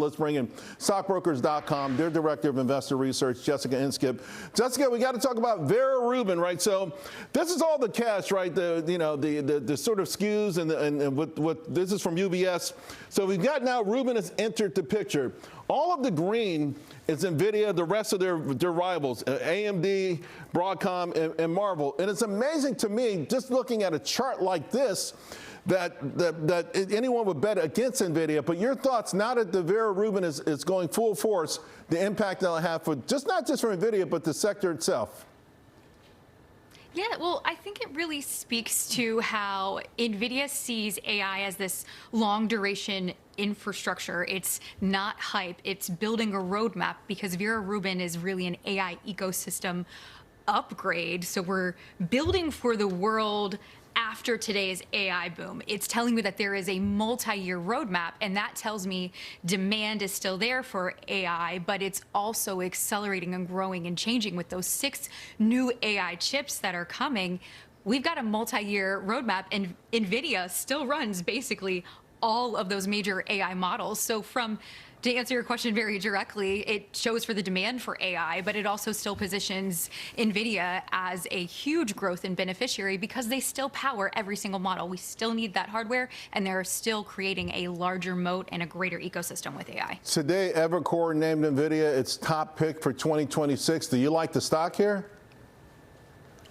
Let's bring in stockbrokers.com, their director of investor research, Jessica Inskip. Jessica, we got to talk about Vera Rubin, right? So this is all the cash, right? The sort of skews and what this is from UBS. So we've got now Rubin has entered the picture. All of the green is Nvidia, the rest of their rivals, AMD, Broadcom, and Marvel. And it's amazing to me, just looking at a chart like this, that anyone would bet against Nvidia. But your thoughts, now that the Vera Rubin is going full force, the impact that'll have for not just for Nvidia, but the sector itself. Yeah, well, I think it really speaks to how NVIDIA sees AI as this long duration infrastructure. It's not hype, it's building a roadmap, because Vera Rubin is really an AI ecosystem upgrade. So we're building for the world after today's AI boom. It's telling me that there is a multi-year roadmap, and that tells me demand is still there for AI, but it's also accelerating and growing and changing with those 6 new AI chips that are coming. We've got a multi-year roadmap, and NVIDIA still runs basically all of those major AI models. So to answer your question very directly, it shows for the demand for AI, but it also still positions NVIDIA as a huge growth and beneficiary, because they still power every single model. We still need that hardware, and they're still creating a larger moat and a greater ecosystem with AI. Today, Headquartered named NVIDIA its top pick for 2026. Do you like the stock here?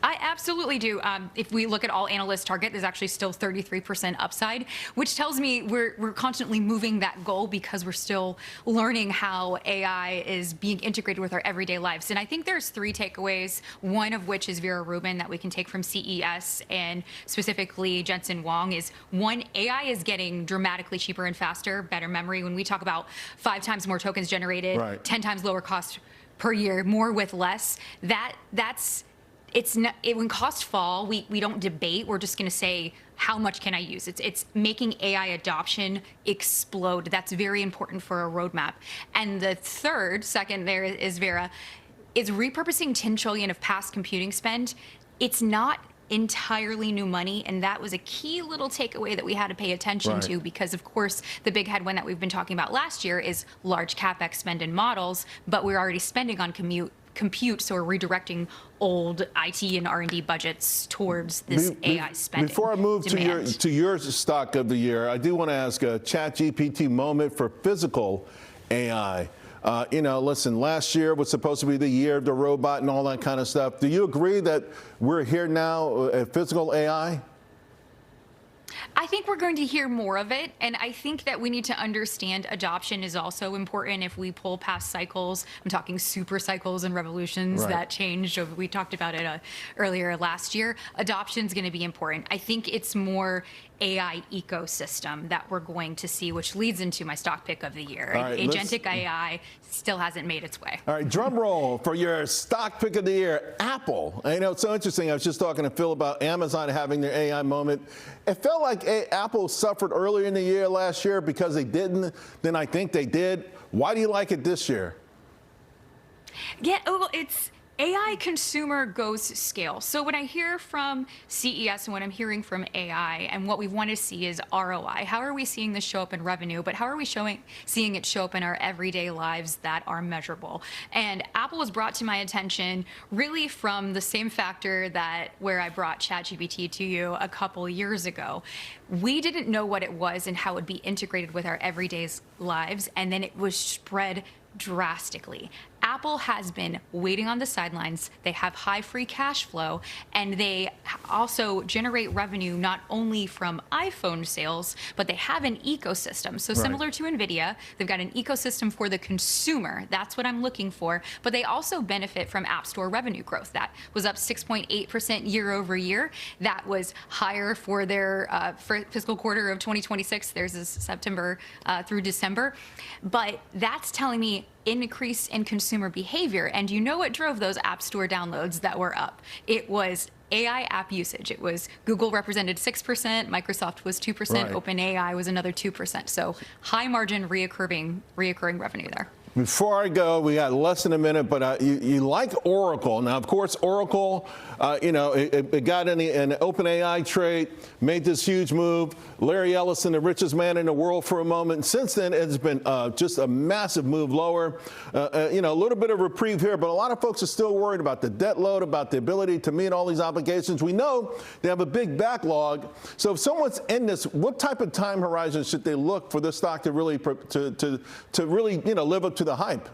I absolutely do. If we look at all analyst target, there's actually still 33% upside, which tells me we're constantly moving that goal, because we're still learning how AI is being integrated with our everyday lives. And I think there's 3 takeaways, one of which is Vera Rubin that we can take from CES, and specifically Jensen Huang, is one, AI is getting dramatically cheaper and faster, better memory. When we talk about 5 times more tokens generated, right, 10 times lower cost per year, more with less, when costs fall, we don't debate. We're just going to say, how much can I use? It's making AI adoption explode. That's very important for a roadmap. And the second there is Vera, is repurposing 10 trillion of past computing spend. It's not entirely new money, and that was a key little takeaway that we had to pay attention to, because of course the big headwind that we've been talking about last year is large capex spend in models, but we're already spending on compute, so we're redirecting old IT and R&D budgets towards this AI spending. Before I move to your stock of the year, I do want to ask a ChatGPT moment for physical AI. Listen, last year was supposed to be the year of the robot and all that kind of stuff. Do you agree that we're here now at physical AI? I think we're going to hear more of it, and I think that we need to understand adoption is also important. If we pull past cycles, I'm talking super cycles and revolutions that changed. We talked about it earlier last year. Adoption is going to be important. I think it's more AI ecosystem that we're going to see, which leads into my stock pick of the year. Right, agentic AI still hasn't made its way. All right, drum roll for your stock pick of the year, Apple. It's so interesting. I was just talking to Phil about Amazon having their AI moment. It felt like Apple suffered earlier in the year last year because they didn't. Then I think they did. Why do you like it this year? Yeah, well, it's AI consumer goes scale. So when I hear from CES and when I'm hearing from AI, and what we want to see is ROI. How are we seeing this show up in revenue? But how are we seeing it show up in our everyday lives that are measurable? And Apple was brought to my attention really from the same factor where I brought ChatGPT to you a couple years ago. We didn't know what it was and how it would be integrated with our everyday lives, and then it was spread drastically. Apple has been waiting on the sidelines. They have high free cash flow, and they also generate revenue not only from iPhone sales, but they have an ecosystem. So similar to Nvidia, they've got an ecosystem for the consumer. That's what I'm looking for. But they also benefit from App Store revenue growth. That was up 6.8% year over year. That was higher for their fiscal quarter of 2026. There's this September through December. But that's telling me increase in consumer behavior. And you know what drove those App Store downloads that were up? It was AI app usage. It was Google represented 6%, Microsoft was 2%, OpenAI was another 2%. So high margin reoccurring revenue there. Before I go, we got less than a minute, but you like Oracle. Now, of course, Oracle, it got in an OpenAI trade, made this huge move. Larry Ellison, the richest man in the world for a moment. Since then, it's been just a massive move lower. A little bit of reprieve here, but a lot of folks are still worried about the debt load, about the ability to meet all these obligations. We know they have a big backlog. So if someone's in this, what type of time horizon should they look for this stock to really, live up to the hype?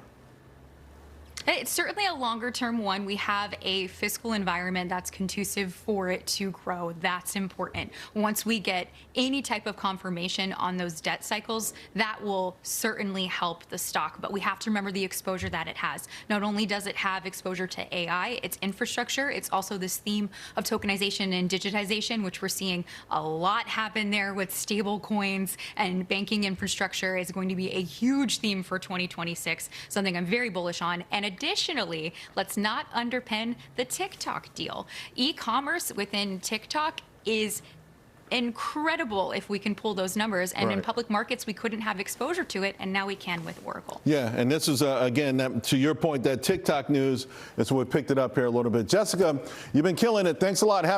It's certainly a longer term one. We have a fiscal environment that's conducive for it to grow. That's important. Once we get any type of confirmation on those debt cycles, that will certainly help the stock. But we have to remember the exposure that it has. Not only does it have exposure to AI, its infrastructure, it's also this theme of tokenization and digitization, which we're seeing a lot happen there with stable coins, and banking infrastructure is going to be a huge theme for 2026, something I'm very bullish on. And additionally, let's not underpin the TikTok deal. E-commerce within TikTok is incredible if we can pull those numbers. And in public markets, we couldn't have exposure to it, and now we can with Oracle. Yeah, and this is, again, to your point, that TikTok news is what picked it up here a little bit. Jessica, you've been killing it. Thanks a lot. Happy